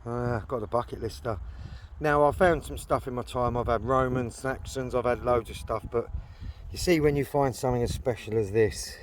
Got the bucket lister. Now, I've found some stuff in my time. I've had Romans, Saxons, I've had loads of stuff, but you see when you find something as special as this.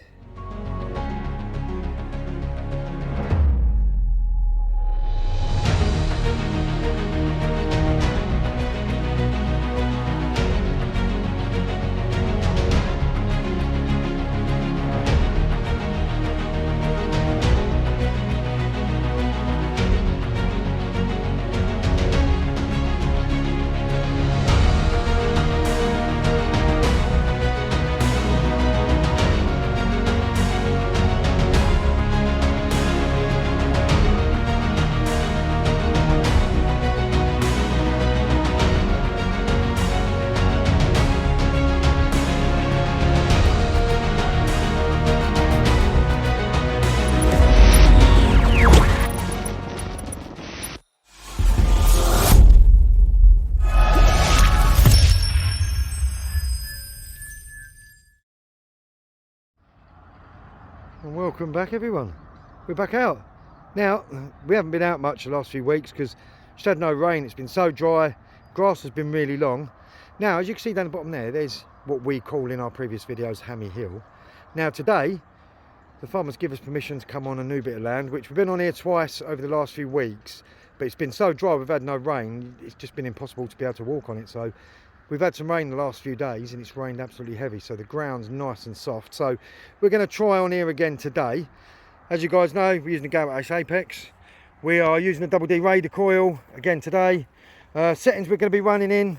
And welcome back, everyone. We're back out. Now, we haven't been out much the last few weeks because just had no rain. It's been so dry. Grass has been really long. Now, as you can see down the bottom there, there's what we call in our previous videos Hammy Hill. Now today, the farmers give us permission to come on a new bit of land, which we've been on here twice over the last few weeks, but it's been so dry, we've had no rain, it's just been impossible to be able to walk on it. So we've had some rain the last few days and it's rained absolutely heavy, so the ground's nice and soft. So we're going to try on here again today. As you guys know, we're using the Garrett Apex. We are using the Double D Raider coil again today. Settings we're going to be running in,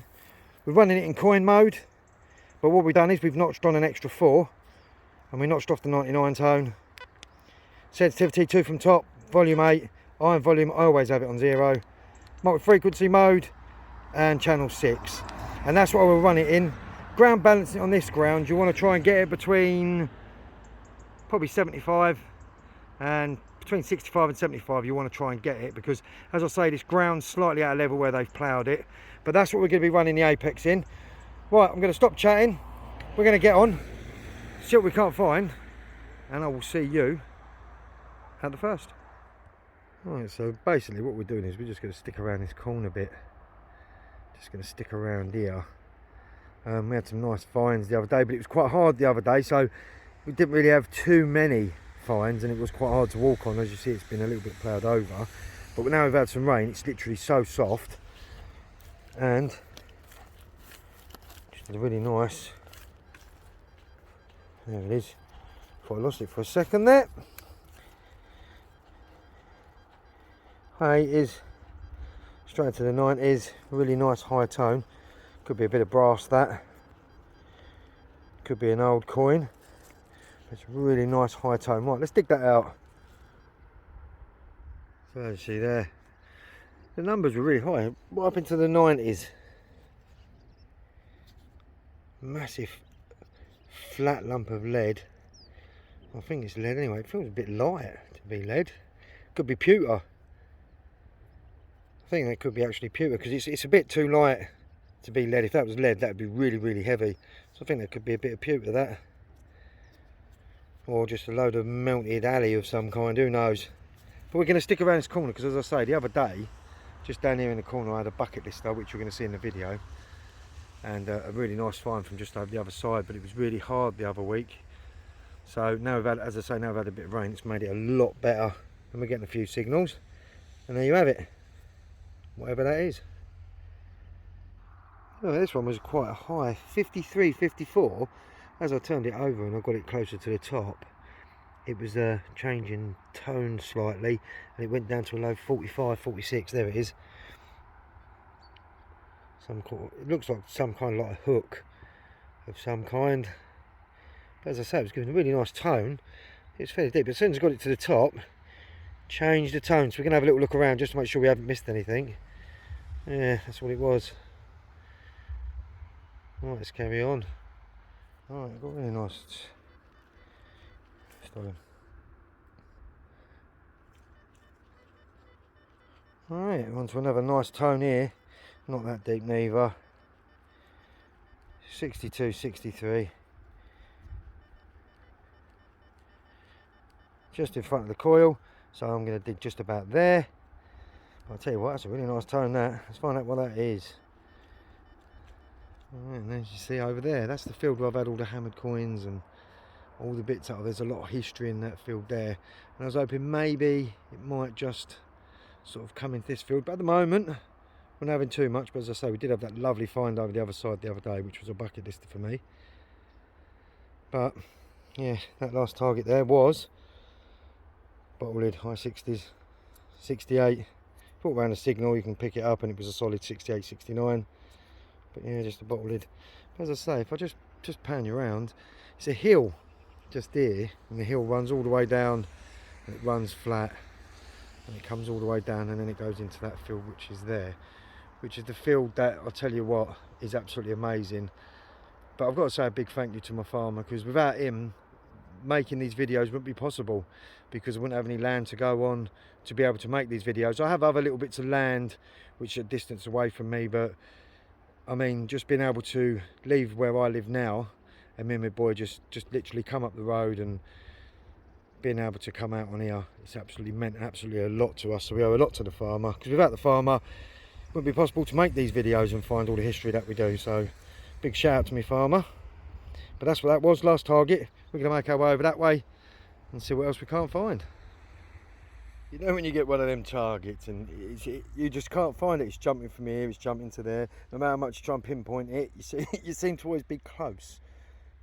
we're running it in coin mode, but what we've done is we've notched on an extra 4 and we notched off the 99 tone. Sensitivity 2 from top, volume 8, iron volume I always have it on 0, multi-frequency mode and channel 6. And that's what we'll run it in. Ground balancing on this ground, you want to try and get it between probably 75 and between 65 and 75 you want to try and get it, because as I say, this ground's slightly out of level where they've ploughed it. But that's what we're going to be running the Apex in. Right, I'm going to stop chatting, we're going to get on, see what we can't find, and I will see you at the first. Right, so basically what we're doing is we're just going to stick around this corner bit. Just going to stick around here. We had some nice finds the other day, but it was quite hard the other day, so we didn't really have too many finds and it was quite hard to walk on. As you see, it's been a little bit ploughed over, but now we've had some rain, it's literally so soft, and just a really nice, there it is. Thought I lost it for a second there. Hey, is straight to the 90s, really nice high tone. Could be a bit of brass, that could be an old coin. It's a really nice high tone. Right, let's dig that out. So as you see there, the numbers were really high, right up into the 90s. Massive flat lump of lead. I think it's lead anyway. It feels a bit light to be lead. Could be pewter. I think that could be actually pewter, because it's a bit too light to be lead. If that was lead, that would be really, really heavy. So I think that could be a bit of pewter, that. Or just a load of melted alley of some kind, who knows. But we're going to stick around this corner, because as I say, the other day, just down here in the corner, I had a bucket lister, which you're going to see in the video. And a really nice find from just over the other side, but it was really hard the other week. So now we've had, as I say, now we've had a bit of rain, it's made it a lot better. And we're getting a few signals. And there you have it. Whatever that is. Oh, this one was quite high, 53, 54. As I turned it over and I got it closer to the top, it was changing tone slightly, and it went down to a low 45, 46. There it is. It looks like some kind of like a hook of some kind. But as I say, it was giving a really nice tone. It's fairly deep, but as soon as I got it to the top, changed the tone. So we're going to have a little look around just to make sure we haven't missed anything. Yeah, that's what it was. Right, let's carry on. Alright, I've got really nice stolen. Alright, on to another nice tone here. Not that deep neither. 62, 63. Just in front of the coil. So I'm going to dig just about there. I'll tell you what, that's a really nice tone that. Let's find out what that is. Alright, and as you see over there, that's the field where I've had all the hammered coins and all the bits out. There's a lot of history in that field there. And I was hoping maybe it might just sort of come into this field. But at the moment, we're not having too much. But as I say, we did have that lovely find over the other side the other day, which was a bucket lister for me. But yeah, that last target there was bottle lid, high 60s, 68. Put around a signal, you can pick it up, and it was a solid 68, 69. But yeah, just a bottle lid. But as I say, if I just pan you around, it's a hill just here, and the hill runs all the way down, and it runs flat, and it comes all the way down, and then it goes into that field which is there, which is the field that, I'll tell you what, is absolutely amazing. But I've got to say a big thank you to my farmer, because without him, making these videos wouldn't be possible, because I wouldn't have any land to go on to be able to make these videos. I have other little bits of land which are distance away from me, but I mean, just being able to leave where I live now, and me and my boy just literally come up the road, and being able to come out on here, it's absolutely meant absolutely a lot to us. So we owe a lot to the farmer, because without the farmer, it wouldn't be possible to make these videos and find all the history that we do. So big shout out to me farmer. But that's what that was, last target. We're going to make our way over that way and see what else we can't find. You know when you get one of them targets and you just can't find it, it's jumping from here, it's jumping to there. No matter how much you try and pinpoint it, you seem to always be close.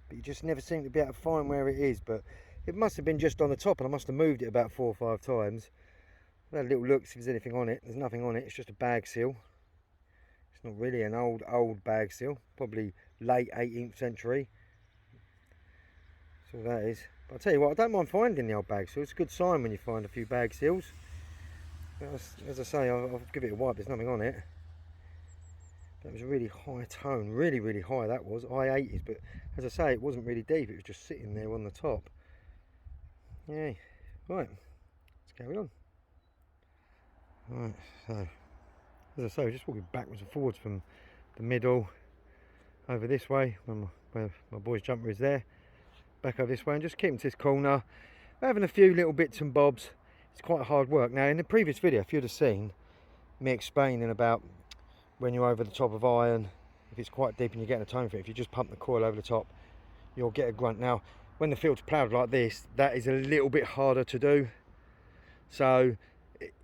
But you just never seem to be able to find where it is. But it must have been just on the top, and I must have moved it about 4 or 5 times. I had a little look, see if there's anything on it. There's nothing on it, it's just a bag seal. It's not really an old bag seal, probably late 18th century. That's all that is. But I'll tell you what, I don't mind finding the old bag seal. It's a good sign when you find a few bag seals. As I say, I'll give it a wipe, there's nothing on it. That was a really high tone, really high that was, high 80s, but as I say, it wasn't really deep, it was just sitting there on the top. Yeah, right, let's carry on. Right, so, as I say, we're just walking backwards and forwards from the middle, over this way, where my boy's jumper is there, back over this way, and just keeping to this corner, having a few little bits and bobs. It's quite hard work. Now, in the previous video, if you'd have seen me explaining about when you're over the top of iron, if it's quite deep and you're getting a tone for it, if you just pump the coil over the top, you'll get a grunt. Now, when the field's ploughed like this, that is a little bit harder to do. So,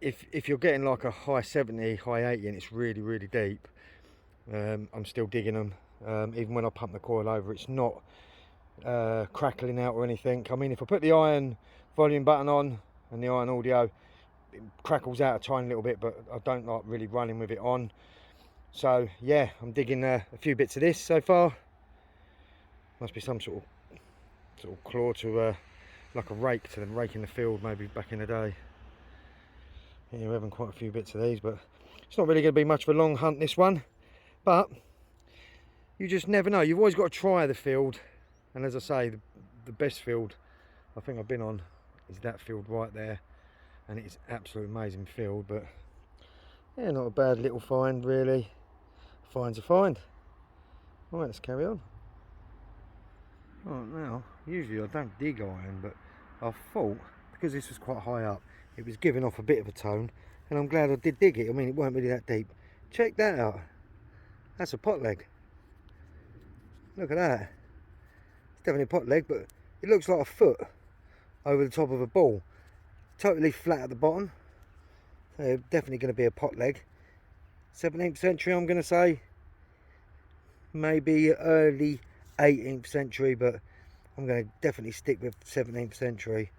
if you're getting like a high 70, high 80 and it's really deep, I'm still digging them. Even when I pump the coil over, it's not crackling out or anything. I mean, if I put the iron volume button on and the iron audio, it crackles out a tiny little bit, but I don't like really running with it on. So yeah, I'm digging a few bits of this so far. Must be some sort of claw to like a rake, to them raking the field maybe back in the day. Yeah, we're having quite a few bits of these, but it's not really going to be much of a long hunt, this one. But you just never know. You've always got to try the field. And as I say, the best field I think I've been on is that field right there. And it's absolutely amazing field, but yeah, not a bad little find really. Find's a find. Right, let's carry on. Right, now, usually I don't dig iron, but I thought, because this was quite high up, it was giving off a bit of a tone, and I'm glad I did dig it. I mean, it weren't really that deep. Check that out. That's a pot leg. Look at that. It's definitely a pot leg, but it looks like a foot over the top of a ball. Totally flat at the bottom. So definitely going to be a pot leg. 17th century, I'm going to say. Maybe early 18th century, but I'm going to definitely stick with 17th century.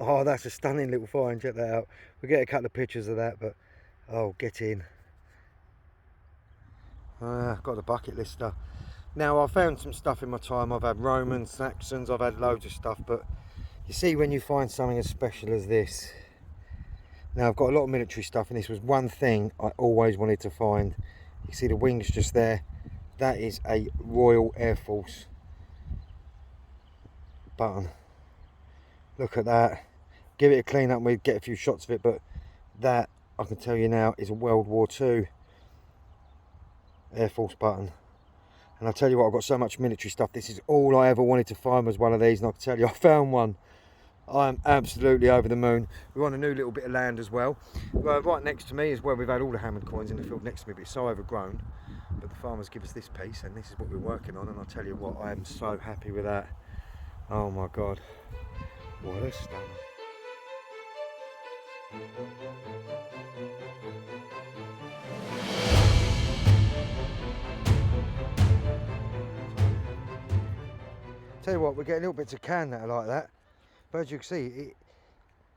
Oh, that's a stunning little find. Check that out. We'll get a couple of pictures of that, but oh, get in. Got the bucket lister. Now, I found some stuff in my time. I've had Romans, Saxons, I've had loads of stuff, but you see when you find something as special as this. Now, I've got a lot of military stuff, and this was one thing I always wanted to find. You see the wings just there? That is a Royal Air Force button. Look at that. Give it a clean up and we'd get a few shots of it, but that, I can tell you now, is a World War II Air Force button. And I'll tell you what, I've got so much military stuff. This is all I ever wanted to find, was one of these, and I can tell you I found one. I'm absolutely over the moon. We're on a new little bit of land as well. Right next to me is where we've had all the hammered coins in the field next to me, but it's so overgrown. But the farmers give us this piece, and this is what we're working on, and I'll tell you what, I am so happy with that. Oh my God, what a stunner. Tell you what, we're getting little bits of can that are like that, but as you can see,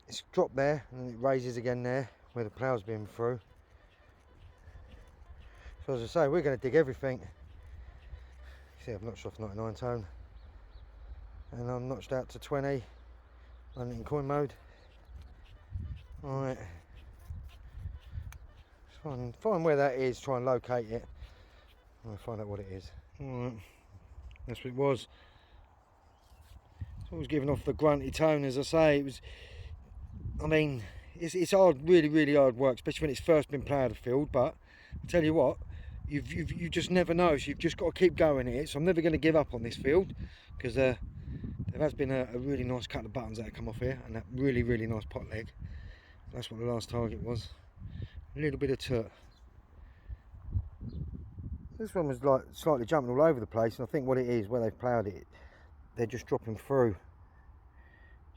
it's dropped there and it raises again there where the plough's been through. So as I say, we're going to dig everything. See, I've notched off 99 tone, and I'm notched out to 20, running in coin mode. Alright, find where that is, try and locate it, and find out what it is. Alright, that's what it was. It's always giving off the grunty tone, as I say. It was, I mean, it's hard, really hard work, especially when it's first been ploughed a field. But I tell you what, you just never know. So you've just got to keep going at it. So I'm never going to give up on this field, because there has been a really nice couple of buttons that have come off here, and that really nice pot leg. That's what the last target was. A little bit of toot. This one was like slightly jumping all over the place, and I think what it is, where they've ploughed it, they're just dropping through.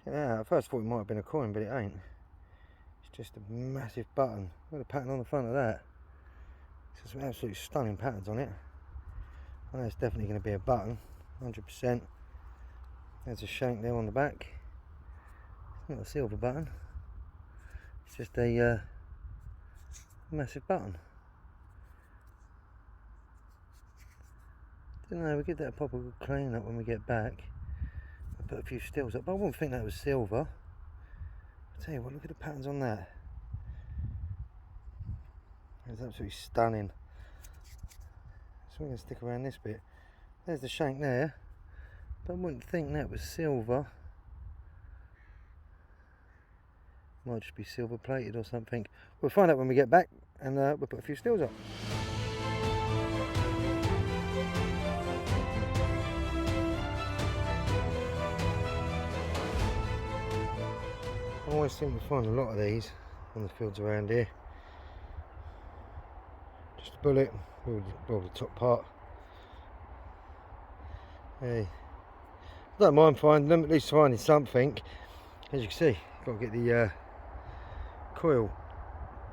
Yeah, at first I thought it might have been a coin, but it ain't. It's just a massive button. Look at the pattern on the front of that. There's some absolutely stunning patterns on it. I know it's definitely going to be a button, 100%. There's a shank there on the back. It's not a silver button. It's just a massive button. Don't know, we'll give that a proper good clean up when we get back. I'll put a few stills up, but I wouldn't think that was silver. I'll tell you what, look at the patterns on that. It's absolutely stunning. So we're going to stick around this bit. There's the shank there, but I wouldn't think that was silver. Might just be silver plated or something. We'll find out when we get back, and we'll put a few stills up. I always seem to find a lot of these on the fields around here. Just a bullet, well, the top part. Hey, I don't mind finding them, at least finding something. As you can see, got to get the coil,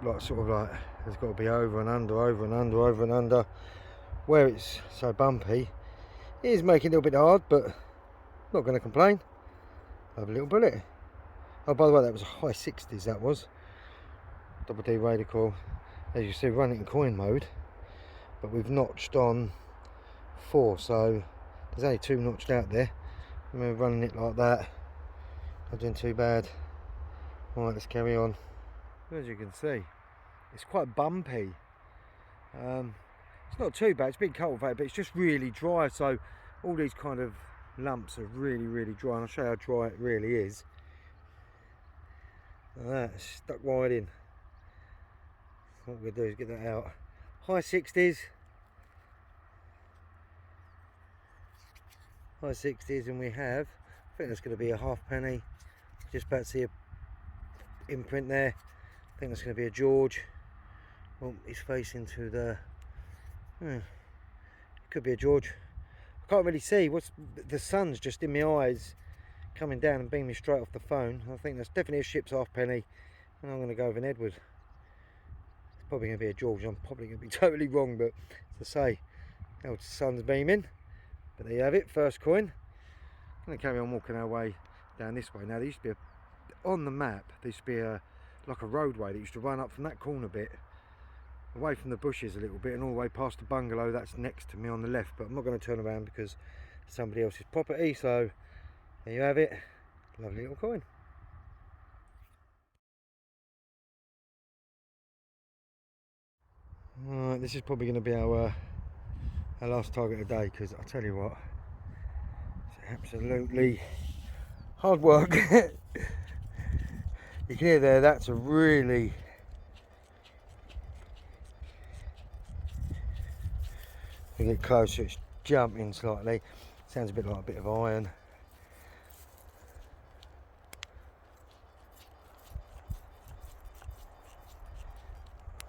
like sort of like, there's got to be over and under, over and under, over and under. Where it's so bumpy, it is making it a little bit hard, but not going to complain. Have a little bullet. Oh, by the way, that was a high 60s, that was. Double D radar coil. As you see, running in coin mode, but we've notched on 4, so there's only 2 notched out there. And we're running it like that. Not doing too bad. Alright, let's carry on. As you can see, it's quite bumpy. It's not too bad, it's been cultivated, but it's just really dry, so all these kind of lumps are really dry, and I'll show you how dry it really is. Like that, it's stuck right in. What we're going to do is get that out. High 60s. High 60s, and we have, I think that's going to be a halfpenny. Just about to see a imprint there. I think that's going to be a George. Well, he's facing to the, it could be a George. I can't really see. The sun's just in my eyes, coming down and beaming straight off the phone. I think that's definitely a ship's halfpenny, and I'm going to go with an Edward. It's probably going to be a George. I'm probably going to be totally wrong, but as I say, the sun's beaming. But there you have it, first coin. I'm going to carry on walking our way down this way. Now, there used to be on the map, there used to be like a roadway that used to run up from that corner bit, away from the bushes a little bit, and all the way past the bungalow that's next to me on the left. But I'm not going to turn around because it's somebody else's property. So there you have it, lovely little coin. Alright, this is probably going to be our last target of the day, because I'll tell you what, it's absolutely hard work. You can hear there, that's a really get closer, it's jumping slightly. Sounds a bit like a bit of iron.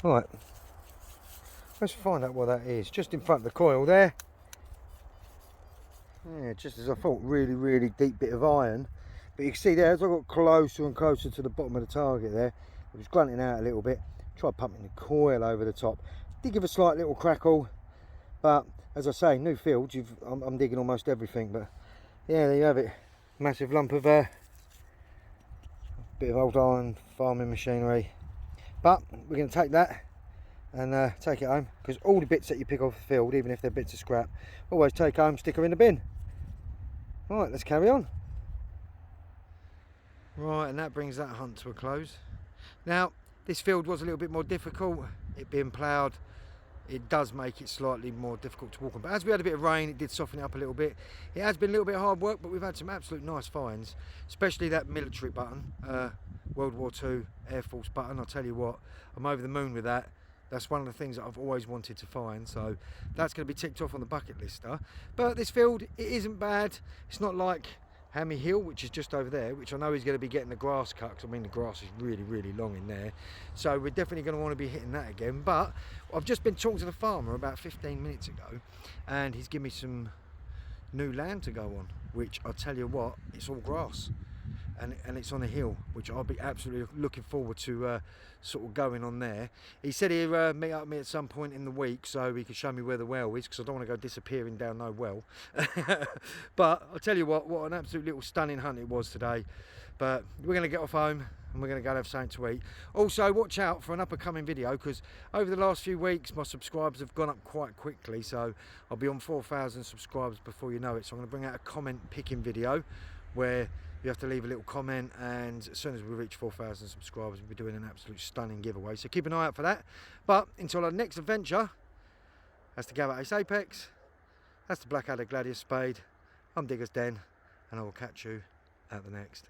Right, let's find out what that is. Just in front of the coil there. Yeah, just as I thought, really deep bit of iron. But you can see there, as I got closer and closer to the bottom of the target there, it was grunting out a little bit. Tried pumping the coil over the top. Did give a slight little crackle, but as I say, new fields, I'm digging almost everything. But yeah, there you have it. Massive lump of bit of old iron farming machinery. But we're going to take that and take it home, because all the bits that you pick off the field, even if they're bits of scrap, always take home, stick her in the bin. Right, let's carry on. Right, and that brings that hunt to a close. Now, this field was a little bit more difficult. It being ploughed, it does make it slightly more difficult to walk on. But as we had a bit of rain, it did soften it up a little bit. It has been a little bit hard work, but we've had some absolute nice finds, especially that military button, World War II Air Force button. I'll tell you what, I'm over the moon with that. That's one of the things that I've always wanted to find, so that's going to be ticked off on the bucket list. But this field, it isn't bad. It's not like Hammy Hill, which is just over there, which I know is going to be getting the grass cut, because I mean the grass is really long in there, so we're definitely going to want to be hitting that again. But I've just been talking to the farmer about 15 minutes ago, and he's given me some new land to go on, which I'll tell you what, it's all grass, and it's on a hill, which I'll be absolutely looking forward to sort of going on there. He said he'd meet up with me at some point in the week so he could show me where the well is, because I don't want to go disappearing down no well. But I'll tell you what an absolute little stunning hunt it was today. But we're going to get off home and we're going to go and have something to eat. Also, watch out for an up and coming video, because over the last few weeks my subscribers have gone up quite quickly, so I'll be on 4,000 subscribers before you know it. So I'm going to bring out a comment picking video where you have to leave a little comment, and as soon as we reach 4,000 subscribers, we'll be doing an absolute stunning giveaway, so keep an eye out for that. But until our next adventure, that's the Garrett Apex, that's the Blackadder Gladius Spade, I'm Digger's Den, and I will catch you at the next.